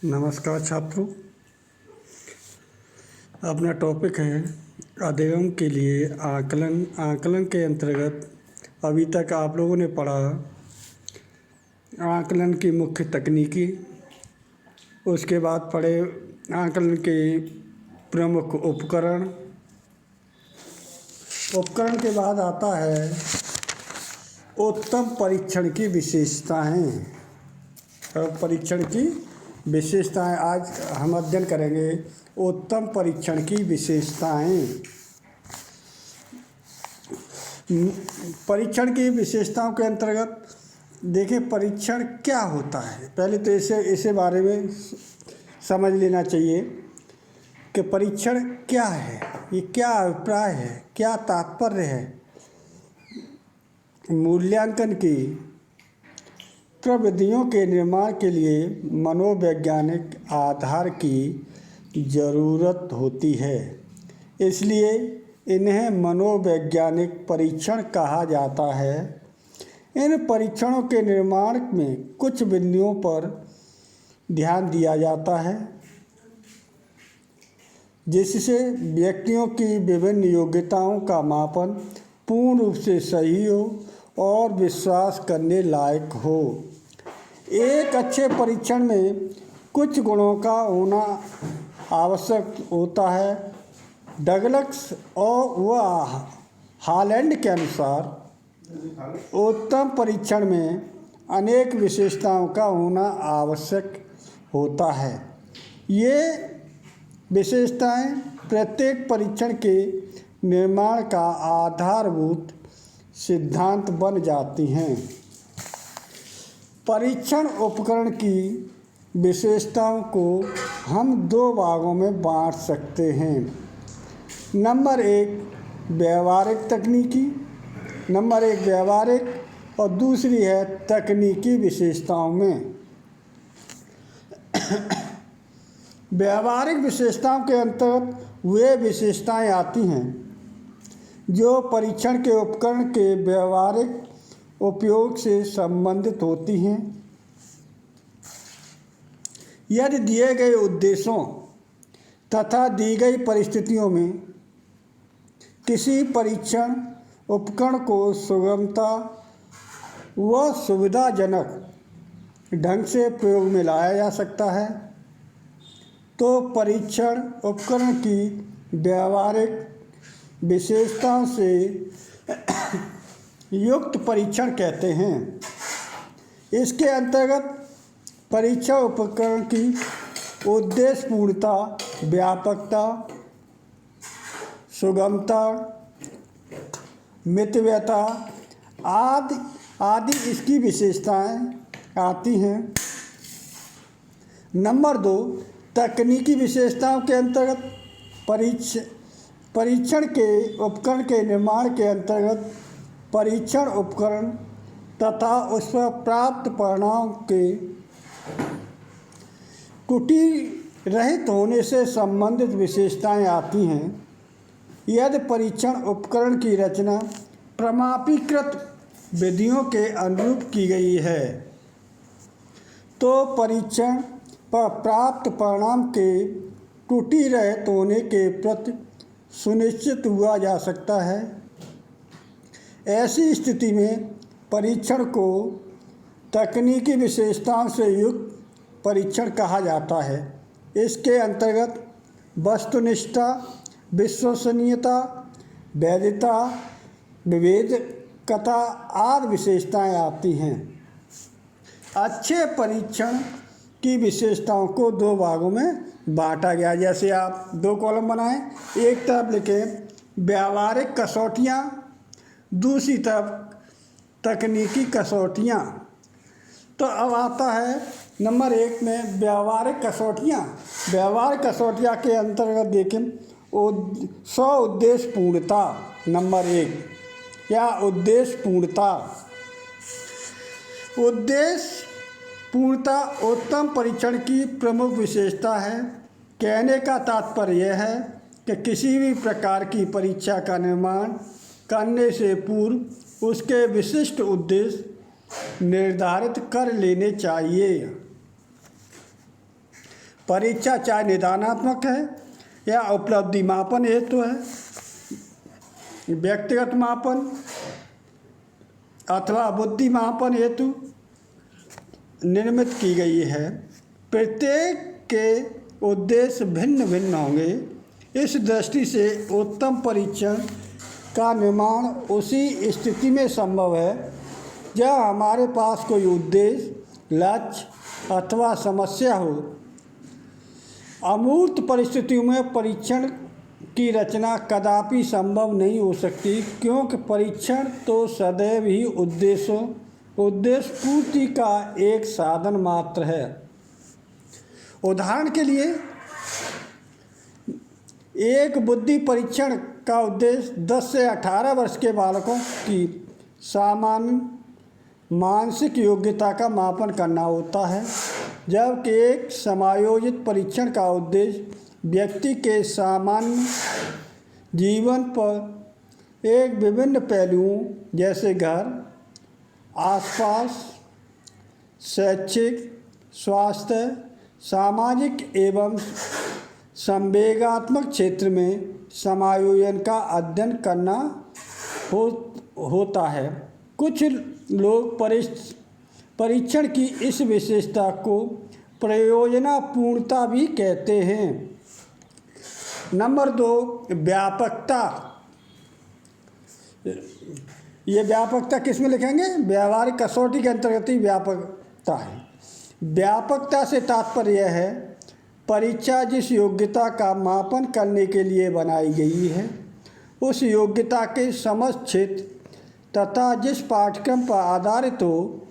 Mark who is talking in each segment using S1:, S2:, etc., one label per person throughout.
S1: नमस्कार छात्रों। अपना टॉपिक है अधिगम के लिए आकलन। आकलन के अंतर्गत अभी तक आप लोगों ने पढ़ा आकलन की मुख्य तकनीकी, उसके बाद पढ़े आकलन के प्रमुख उपकरण। उपकरण के बाद आता है उत्तम परीक्षण की विशेषताएं। और परीक्षण की विशेषताएं आज हम अध्ययन करेंगे। उत्तम परीक्षण की विशेषताएं। परीक्षण की विशेषताओं के अंतर्गत देखिए परीक्षण क्या होता है। पहले तो इसे बारे में समझ लेना चाहिए कि परीक्षण क्या है, ये क्या अभिप्राय है, क्या तात्पर्य है। मूल्यांकन की प्रविधियों के निर्माण के लिए मनोवैज्ञानिक आधार की ज़रूरत होती है, इसलिए इन्हें मनोवैज्ञानिक परीक्षण कहा जाता है। इन परीक्षणों के निर्माण में कुछ बिंदुओं पर ध्यान दिया जाता है जिससे व्यक्तियों की विभिन्न योग्यताओं का मापन पूर्ण रूप से सही हो और विश्वास करने लायक हो। एक अच्छे परीक्षण में कुछ गुणों का होना आवश्यक होता है। डगलस और वह हॉलैंड के अनुसार उत्तम परीक्षण में अनेक विशेषताओं का होना आवश्यक होता है। ये विशेषताएं प्रत्येक परीक्षण के निर्माण का आधारभूत सिद्धांत बन जाती हैं। परीक्षण उपकरण की विशेषताओं को हम दो भागों में बांट सकते हैं। नंबर एक व्यावहारिक और दूसरी है तकनीकी विशेषताओं में। व्यावहारिक विशेषताओं के अंतर्गत वे विशेषताएं आती हैं जो परीक्षण के उपकरण के व्यावहारिक उपयोग से संबंधित होती हैं। यदि दिए गए उद्देश्यों तथा दी गई परिस्थितियों में किसी परीक्षण उपकरण को सुगमता व सुविधाजनक ढंग से प्रयोग में लाया जा सकता है तो परीक्षण उपकरण की व्यावहारिक विशेषताओं से युक्त परीक्षण कहते हैं। इसके अंतर्गत परीक्षण उपकरण की उद्देश्यपूर्णता, व्यापकता, सुगमता, मितव्ययता आदि इसकी विशेषताएं आती हैं। नंबर 2 तकनीकी विशेषताओं के अंतर्गत परीक्षण के उपकरण के निर्माण के अंतर्गत परीक्षण उपकरण तथा उस पर प्राप्त परिणाम के त्रुटि रहित होने से संबंधित विशेषताएं आती हैं। यदि परीक्षण उपकरण की रचना प्रमाणीकृत विधियों के अनुरूप की गई है तो परीक्षण पर प्राप्त परिणाम के त्रुटि रहित होने के प्रति सुनिश्चित हुआ जा सकता है। ऐसी स्थिति में परीक्षण को तकनीकी विशेषताओं से युक्त परीक्षण कहा जाता है। इसके अंतर्गत वस्तुनिष्ठता, विश्वसनीयता, वैधता, विवेकता आदि विशेषताएं आती हैं। अच्छे परीक्षण की विशेषताओं को दो भागों में बांटा गया। जैसे आप दो कॉलम बनाएं, एक तरफ लिखें व्यावहारिक कसौटियाँ, दूसरी तरफ तकनीकी कसौटियाँ। तो अब आता है नंबर 1 में व्यावहारिक कसौटियाँ। व्यावहारिक कसौटियाँ के अंतर्गत देखें स्व उद्देश्य पूर्णता। नंबर 1 या उद्देश्य पूर्णता। उद्देश्य पूर्णता उत्तम परीक्षण की प्रमुख विशेषता है। कहने का तात्पर्य यह है कि किसी भी प्रकार की परीक्षा का निर्माण करने से पूर्व उसके विशिष्ट उद्देश्य निर्धारित कर लेने चाहिए। परीक्षा चाहे निदानात्मक है या उपलब्धि मापन हेतु है, व्यक्तिगत मापन अथवा बुद्धि मापन हेतु निर्मित की गई है। प्रत्येक के उद्देश्य भिन्न भिन्न होंगे। इस दृष्टि से उत्तम परीक्षण का निर्माण उसी स्थिति में संभव है जब हमारे पास कोई उद्देश्य, लक्ष्य अथवा समस्या हो। अमूर्त परिस्थितियों में परीक्षण की रचना कदापि संभव नहीं हो सकती, क्योंकि परीक्षण तो सदैव ही उद्देश्य पूर्ति का एक साधन मात्र है। उदाहरण के लिए, एक बुद्धि परीक्षण का उद्देश्य 10 से 18 वर्ष के बालकों की सामान्य मानसिक योग्यता का मापन करना होता है, जबकि एक समायोजित परीक्षण का उद्देश्य व्यक्ति के सामान्य जीवन पर एक विभिन्न पहलुओं जैसे घर, आसपास, शैक्षिक, स्वास्थ्य, सामाजिक एवं संवेगात्मक क्षेत्र में समायोजन का अध्ययन करना होता है। कुछ लोग परीक्षण की इस विशेषता को प्रयोजनपूर्णता भी कहते हैं। नंबर 2, व्यापकता। ये व्यापकता किस में लिखेंगे? व्यवहारिक कसौटी के अंतर्गत ही व्यापकता है। व्यापकता से तात्पर्य है परीक्षा जिस योग्यता का मापन करने के लिए बनाई गई है, उस योग्यता के समस्त क्षेत्र तथा जिस पाठ्यक्रम पर आधारित हो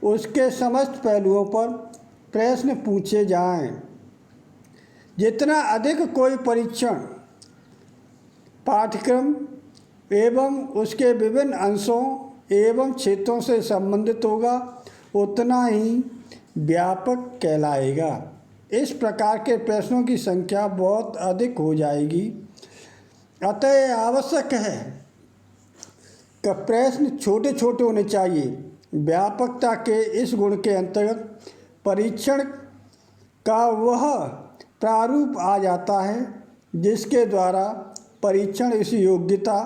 S1: उसके समस्त पहलुओं पर प्रश्न पूछे जाएं। जितना अधिक कोई परीक्षण पाठ्यक्रम एवं उसके विभिन्न अंशों एवं क्षेत्रों से संबंधित होगा, उतना ही व्यापक कहलाएगा। इस प्रकार के प्रश्नों की संख्या बहुत अधिक हो जाएगी। अतः आवश्यक है कि प्रश्न छोटे छोटे होने चाहिए। व्यापकता के इस गुण के अंतर्गत परीक्षण का वह प्रारूप आ जाता है जिसके द्वारा परीक्षण इस योग्यता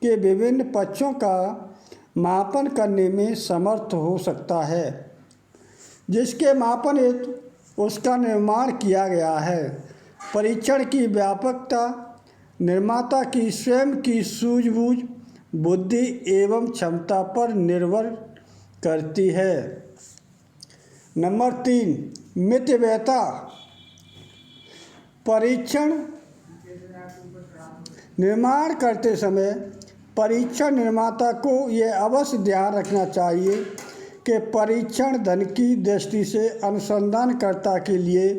S1: के विभिन्न पक्षों का मापन करने में समर्थ हो सकता है, जिसके मापन हेतु उसका निर्माण किया गया है। परीक्षण की व्यापकता निर्माता की स्वयं की सूझबूझ, बुद्धि एवं क्षमता पर निर्भर करती है। नंबर 3, मितव्ययता। परीक्षण निर्माण करते समय परीक्षण निर्माता को यह अवश्य ध्यान रखना चाहिए कि परीक्षण धन की दृष्टि से अनुसंधानकर्ता के लिए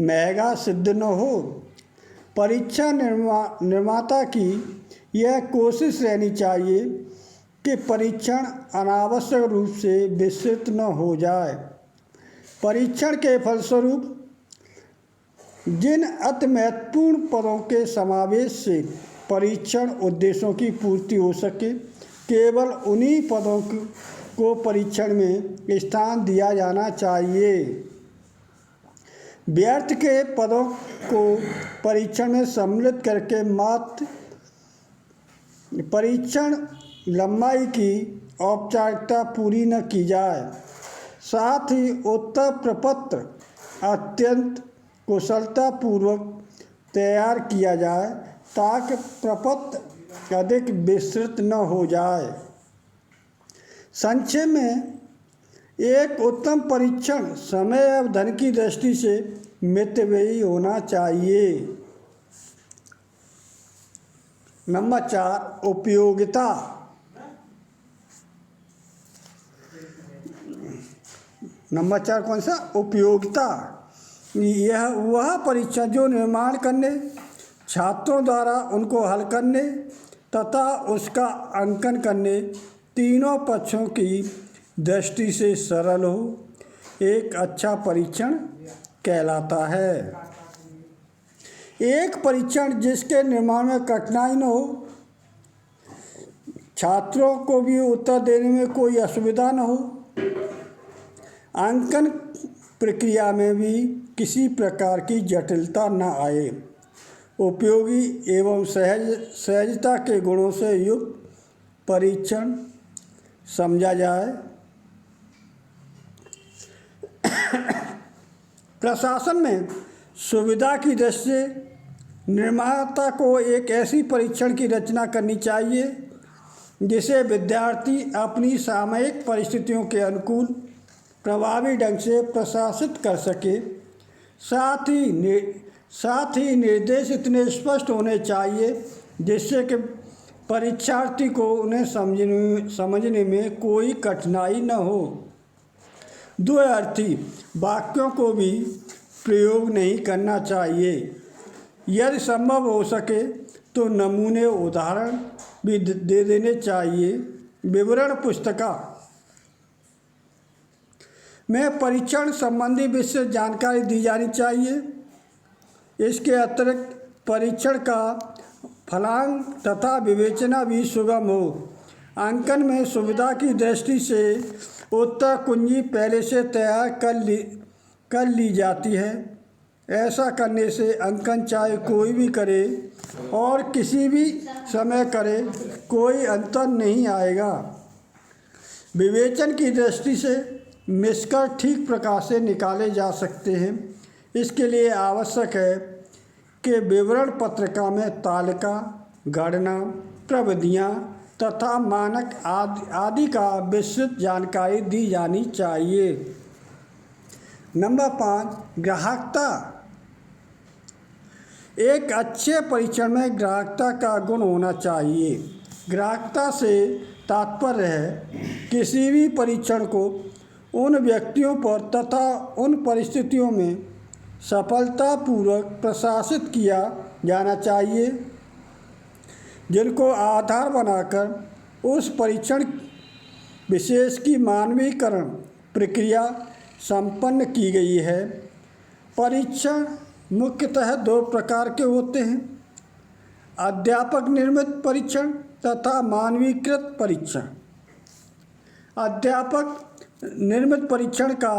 S1: महंगा सिद्ध न हो। परीक्षण निर्माता की यह कोशिश रहनी चाहिए कि परीक्षण अनावश्यक रूप से विस्तृत न हो जाए। परीक्षण के फलस्वरूप जिन अति महत्वपूर्ण पदों के समावेश से परीक्षण उद्देश्यों की पूर्ति हो सके, केवल उन्हीं पदों को परीक्षण में स्थान दिया जाना चाहिए। व्यर्थ के पदों को परीक्षण में सम्मिलित करके मात्र परीक्षण लंबाई की औपचारिकता पूरी न की जाए। साथ ही उत्तर प्रपत्र अत्यंत कुशलतापूर्वक तैयार किया जाए ताकि प्रपत्र अधिक विस्तृत न हो जाए। संक्षेप में, एक उत्तम परीक्षण समय और धन की दृष्टि से मितव्ययी होना चाहिए। नंबर 4, उपयोगिता। नंबर 4 कौन सा? उपयोगिता। यह वह परीक्षा जो निर्माण करने, छात्रों द्वारा उनको हल करने तथा उसका अंकन करने तीनों पक्षों की दृष्टि से सरल हो, एक अच्छा परीक्षण कहलाता है। एक परीक्षण जिसके निर्माण में कठिनाई न हो, छात्रों को भी उत्तर देने में कोई असुविधा न हो, अंकन प्रक्रिया में भी किसी प्रकार की जटिलता न आए। उपयोगी एवं सहजता के गुणों से युक्त परीक्षण समझा जाए। प्रशासन में सुविधा की दृष्टि से निर्माता को एक ऐसी परीक्षण की रचना करनी चाहिए जिसे विद्यार्थी अपनी सामयिक परिस्थितियों के अनुकूल प्रभावी ढंग से प्रशासित कर सके। साथ ही निर्देश इतने स्पष्ट होने चाहिए जिससे कि परीक्षार्थी को उन्हें समझने में कोई कठिनाई न हो। द्वयार्थी वाक्यों को भी प्रयोग नहीं करना चाहिए। यदि संभव हो सके तो नमूने उदाहरण भी दे देने चाहिए। विवरण पुस्तिका में परीक्षण संबंधी विस्तृत जानकारी दी जानी चाहिए। इसके अतिरिक्त परीक्षण का फलांक तथा विवेचना भी सुगम हो। अंकन में सुविधा की दृष्टि से उत्तर कुंजी पहले से तैयार कर ली जाती है। ऐसा करने से अंकन चाहे कोई भी करे और किसी भी समय करे, कोई अंतर नहीं आएगा। विवेचन की दृष्टि से निष्कर्ष ठीक प्रकार से निकाले जा सकते हैं। इसके लिए आवश्यक है कि विवरण पत्रिका में तालिका, गणना, प्रविधियाँ तथा मानक आदि का विस्तृत जानकारी दी जानी चाहिए। नंबर 5, ग्राहकता। एक अच्छे परीक्षण में ग्राहकता का गुण होना चाहिए। ग्राहकता से तात्पर्य है किसी भी परीक्षण को उन व्यक्तियों पर तथा उन परिस्थितियों में सफलतापूर्वक प्रशासित किया जाना चाहिए जिनको आधार बनाकर उस परीक्षण विशेष की मानवीकरण प्रक्रिया संपन्न की गई है। परीक्षण मुख्यतः 2 प्रकार के होते हैं: अध्यापक निर्मित परीक्षण तथा मानवीकृत परीक्षण। अध्यापक निर्मित परीक्षण का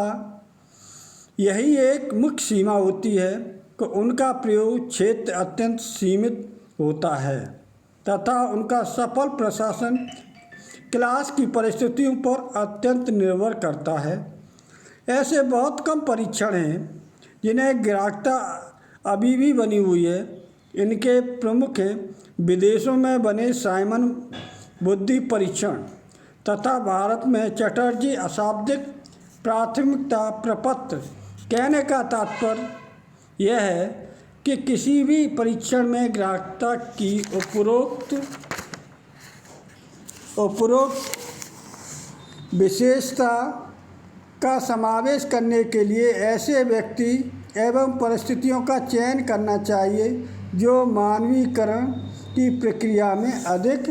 S1: यही एक मुख्य सीमा होती है कि उनका प्रयोग क्षेत्र अत्यंत सीमित होता है तथा उनका सफल प्रशासन क्लास की परिस्थितियों पर अत्यंत निर्भर करता है। ऐसे बहुत कम परीक्षण हैं जिन्हें ग्राहकता अभी भी बनी हुई है। इनके प्रमुख हैं विदेशों में बने साइमन बुद्धि परीक्षण तथा भारत में चटर्जी अशाब्दिक प्राथमिकता प्रपत्र। कहने का तात्पर्य यह है कि किसी भी परीक्षण में ग्राहकता की उपरोक्त विशेषता का समावेश करने के लिए ऐसे व्यक्ति एवं परिस्थितियों का चयन करना चाहिए जो मानवीकरण की प्रक्रिया में अधिक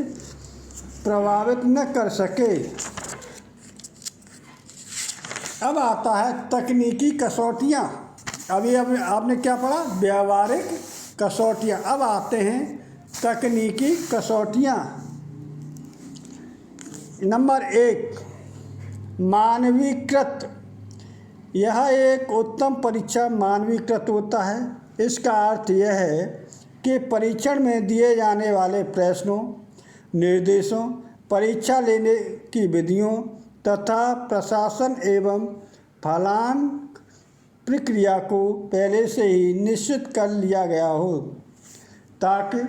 S1: प्रभावित न कर सके। अब आता है तकनीकी कसौटियाँ। अभी आपने क्या पढ़ा? व्यावहारिक कसौटियाँ। अब आते हैं तकनीकी कसौटियाँ। नंबर 1, मानवीकृत। यह एक उत्तम परीक्षा मानवीकृत होता है। इसका अर्थ यह है कि परीक्षण में दिए जाने वाले प्रश्नों, निर्देशों, परीक्षा लेने की विधियों तथा प्रशासन एवं फलांक प्रक्रिया को पहले से ही निश्चित कर लिया गया हो ताकि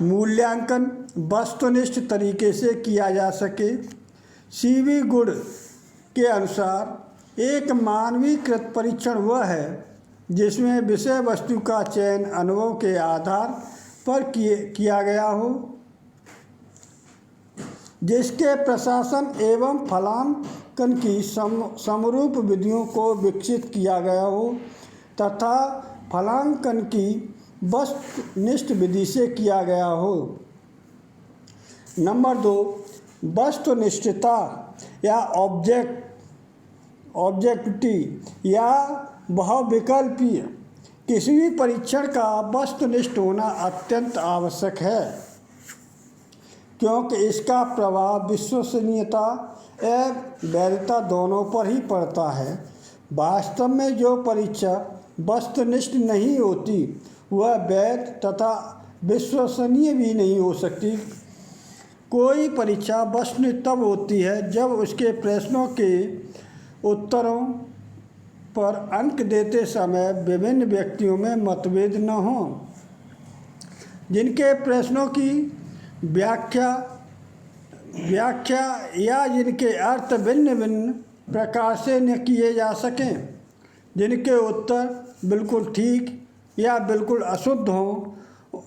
S1: मूल्यांकन वस्तुनिष्ठ तरीके से किया जा सके। सीवी गुड के अनुसार एक मानवीकृत परीक्षण वह है जिसमें विषय वस्तु का चयन अनुभव के आधार पर किया गया हो, जिसके प्रशासन एवं फलांकन की समरूप विधियों को विकसित किया गया हो तथा फलांकन की वस्तुनिष्ठ विधि से किया गया हो। नंबर 2, वस्तुनिष्ठता या ऑब्जेक्टिविटी या बहुविकल्पीय। किसी भी परीक्षण का वस्तुनिष्ठ होना अत्यंत आवश्यक है क्योंकि इसका प्रभाव विश्वसनीयता एवं वैधता दोनों पर ही पड़ता है। वास्तव में जो परीक्षा वस्तुनिष्ठ नहीं होती वह वैध तथा विश्वसनीय भी नहीं हो सकती। कोई परीक्षा वस्तुनिष्ठ तब होती है जब उसके प्रश्नों के उत्तरों पर अंक देते समय विभिन्न व्यक्तियों में मतभेद न हो, जिनके प्रश्नों की व्याख्या या जिनके अर्थ भिन्न भिन्न प्रकार से न किए जा सकें, जिनके उत्तर बिल्कुल ठीक या बिल्कुल अशुद्ध हों,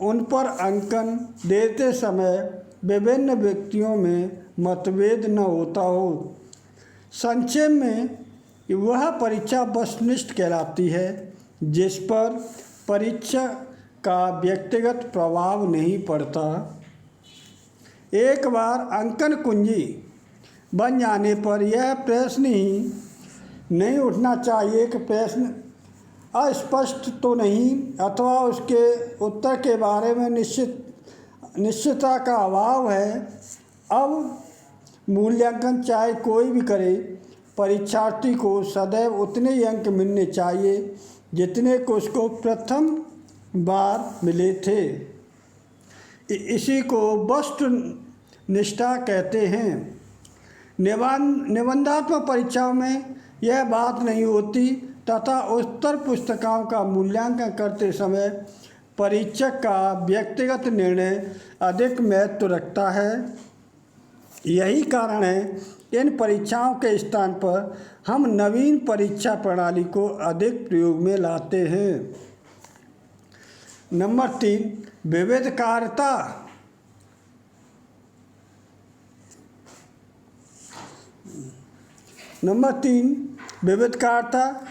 S1: उन पर अंकन देते समय विभिन्न व्यक्तियों में मतभेद न होता हो। संक्षेप में वह परीक्षा वस्तुनिष्ठ कहलाती है जिस पर परीक्षा का व्यक्तिगत प्रभाव नहीं पड़ता। एक बार अंकन कुंजी बन जाने पर यह प्रश्न ही नहीं उठना चाहिए कि प्रश्न अस्पष्ट तो नहीं अथवा उसके उत्तर के बारे में निश्चितता का अभाव है। अब मूल्यांकन चाहे कोई भी करे, परीक्षार्थी को सदैव उतने ही अंक मिलने चाहिए जितने को उसको प्रथम बार मिले थे। इसी को वस्तुनिष्ठता कहते हैं। निबंधात्मक परीक्षाओं में यह बात नहीं होती तथा उत्तर पुस्तिकाओं का मूल्यांकन करते समय परीक्षक का व्यक्तिगत निर्णय अधिक महत्व रखता है। यही कारण है इन परीक्षाओं के स्थान पर हम नवीन परीक्षा प्रणाली को अधिक प्रयोग में लाते हैं। नंबर 3, विविधकारिता। नंबर 3, विविधकारिता।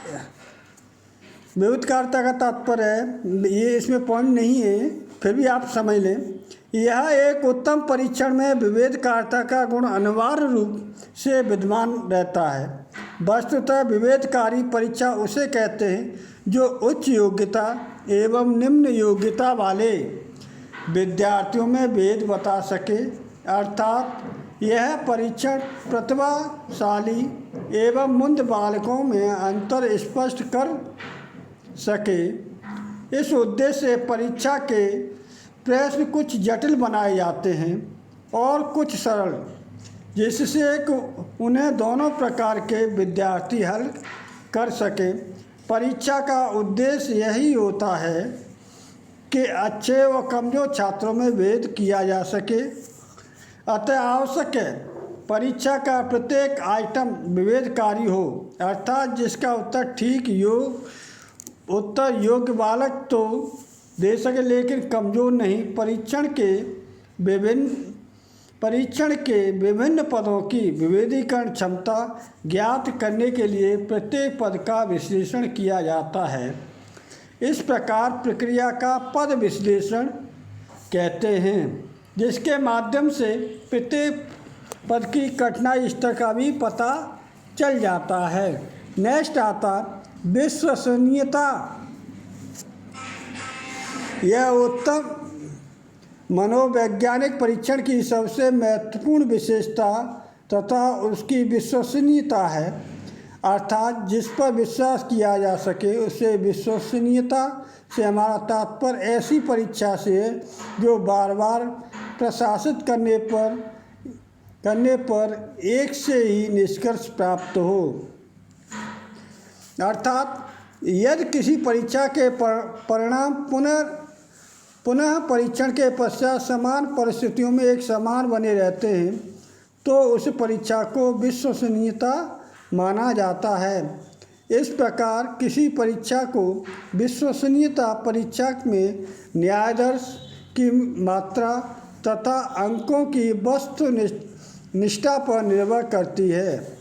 S1: विविधकारिता का तात्पर्य है, ये इसमें पॉइंट नहीं है फिर भी आप समझ लें, यह एक उत्तम परीक्षण में विविधकारिता का गुण अनिवार्य रूप से विद्यमान रहता है। वस्तुतः विवेककारी परीक्षा उसे कहते हैं जो उच्च योग्यता एवं निम्न योग्यता वाले विद्यार्थियों में भेद बता सके, अर्थात यह परीक्षण प्रतिभाशाली एवं मुंद बालकों में अंतर स्पष्ट कर सके। इस उद्देश्य से परीक्षा के प्रश्न कुछ जटिल बनाए जाते हैं और कुछ सरल, जिससे उन्हें दोनों प्रकार के विद्यार्थी हल कर सके। परीक्षा का उद्देश्य यही होता है कि अच्छे व कमज़ोर छात्रों में भेद किया जा सके। अतः आवश्यक है परीक्षा का प्रत्येक आइटम विवेककारी हो, अर्थात जिसका उत्तर ठीक योग्य बालक तो दे सके लेकिन कमज़ोर नहीं। परीक्षण के विभिन्न पदों की विभेदीकरण क्षमता ज्ञात करने के लिए प्रत्येक पद का विश्लेषण किया जाता है। इस प्रकार प्रक्रिया का पद विश्लेषण कहते हैं, जिसके माध्यम से प्रत्येक पद की कठिनाई स्तर का भी पता चल जाता है। नेक्स्ट आता विश्वसनीयता। यह उत्तम मनोवैज्ञानिक परीक्षण की सबसे महत्वपूर्ण विशेषता तथा उसकी विश्वसनीयता है, अर्थात जिस पर विश्वास किया जा सके उसे विश्वसनीयता से हमारा तात्पर्य ऐसी परीक्षा से है जो बार बार प्रशासित करने पर एक से ही निष्कर्ष प्राप्त हो। अर्थात यदि किसी परीक्षा के परिणाम पुनः परीक्षण के पश्चात समान परिस्थितियों में एक समान बने रहते हैं तो उस परीक्षा को विश्वसनीयता माना जाता है। इस प्रकार किसी परीक्षा को विश्वसनीयता परीक्षा में न्यायाधर्ष की मात्रा तथा अंकों की वस्तुनिष्ठता पर निर्भर करती है।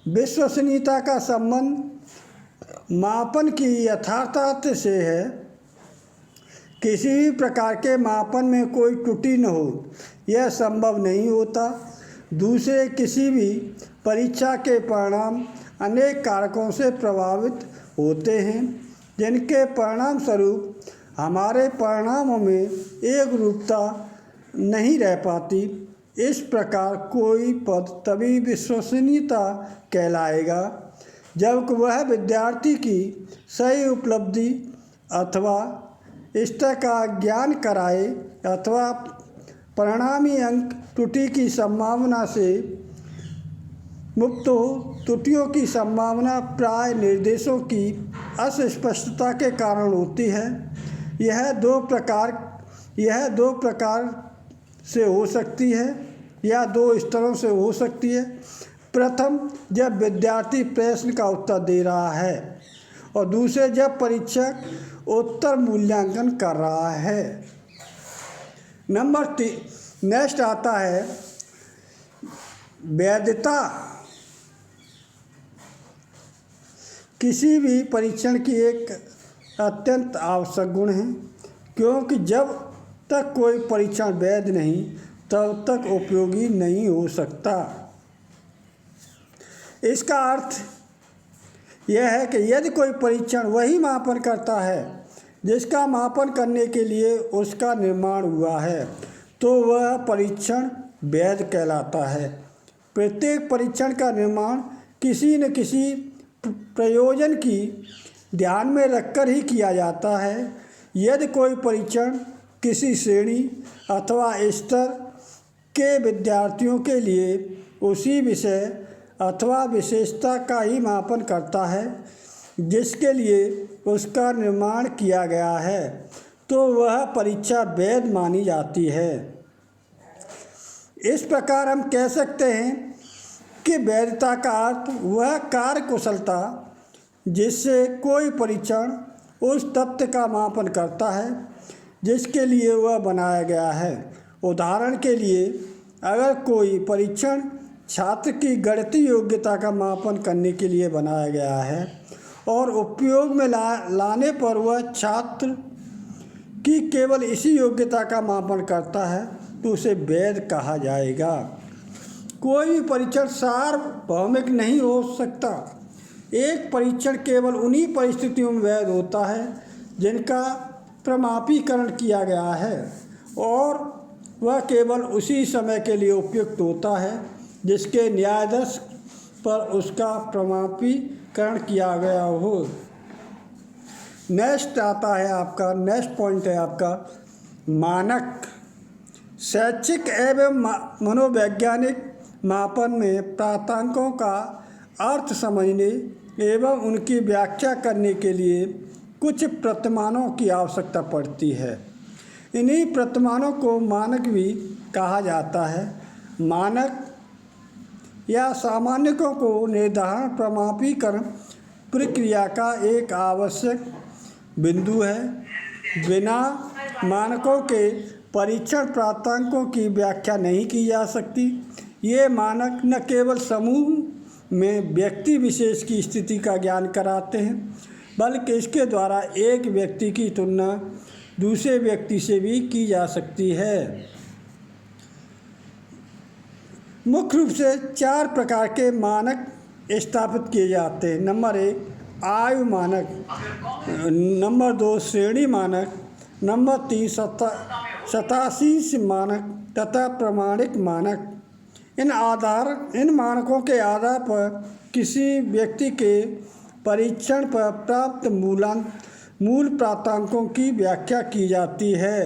S1: विश्वसनीयता का संबंध मापन की यथार्थता से है। किसी भी प्रकार के मापन में कोई त्रुटि न हो यह संभव नहीं होता। दूसरे किसी भी परीक्षा के परिणाम अनेक कारकों से प्रभावित होते हैं, जिनके परिणाम स्वरूप हमारे परिणामों में एक रूपता नहीं रह पाती। इस प्रकार कोई पद तभी विश्वसनीयता कहलाएगा जब वह विद्यार्थी की सही उपलब्धि अथवा स्तर का ज्ञान कराए अथवा परिणामी अंक त्रुटि की संभावना से मुक्त हो। त्रुटियों की संभावना प्राय निर्देशों की अस्पष्टता के कारण होती है। यह दो प्रकार से हो सकती है या दो स्तरों से हो सकती है। प्रथम, जब विद्यार्थी प्रश्न का उत्तर दे रहा है और दूसरे जब परीक्षक उत्तर मूल्यांकन कर रहा है। नेक्स्ट आता है वैधता। किसी भी परीक्षण की एक अत्यंत आवश्यक गुण है, क्योंकि जब तक कोई परीक्षण वैध नहीं तब तक उपयोगी नहीं हो सकता। इसका अर्थ यह है कि यदि कोई परीक्षण वही मापन करता है जिसका मापन करने के लिए उसका निर्माण हुआ है, तो वह परीक्षण वैध कहलाता है। प्रत्येक परीक्षण का निर्माण किसी न किसी प्रयोजन की ध्यान में रखकर ही किया जाता है। यदि कोई परीक्षण किसी श्रेणी अथवा स्तर के विद्यार्थियों के लिए उसी विषय अथवा विशेषता का ही मापन करता है जिसके लिए उसका निर्माण किया गया है, तो वह परीक्षा वैध मानी जाती है। इस प्रकार हम कह सकते हैं कि वैधता का अर्थ वह कार्य कुशलता जिससे कोई परीक्षण उस तथ्य का मापन करता है जिसके लिए वह बनाया गया है। उदाहरण के लिए, अगर कोई परीक्षण छात्र की गणितीय योग्यता का मापन करने के लिए बनाया गया है और उपयोग में लाने पर वह छात्र की केवल इसी योग्यता का मापन करता है, तो उसे वैध कहा जाएगा। कोई भी परीक्षण सार्वभौमिक नहीं हो सकता। एक परीक्षण केवल उन्हीं परिस्थितियों में वैध होता है जिनका प्रमापीकरण किया गया है और वह केवल उसी समय के लिए उपयुक्त होता है जिसके न्यायाधीश पर उसका प्रमापीकरण किया गया हो। नेक्स्ट पॉइंट है आपका मानक। शैक्षिक एवं मनोवैज्ञानिक मापन में प्राप्तांकों का अर्थ समझने एवं उनकी व्याख्या करने के लिए कुछ प्रतिमानों की आवश्यकता पड़ती है। इन्हीं प्रतिमानों को मानक भी कहा जाता है। मानक या सामान्यकों को निर्धारण प्रमापीकरण प्रक्रिया का एक आवश्यक बिंदु है। बिना मानकों के परीक्षण प्राप्तांकों की व्याख्या नहीं की जा सकती। ये मानक न केवल समूह में व्यक्ति विशेष की स्थिति का ज्ञान कराते हैं, बल्कि इसके द्वारा एक व्यक्ति की तुलना दूसरे व्यक्ति से भी की जा सकती है। मुख्य रूप से 4 प्रकार के मानक स्थापित किए जाते हैं। नंबर 1 आयु मानक, नंबर 2 श्रेणी मानक, नंबर 3 शताशीष मानक तथा प्रमाणिक मानक। इन मानकों के आधार पर किसी व्यक्ति के परीक्षण पर प्राप्त मूल प्राप्तांकों की व्याख्या की जाती है।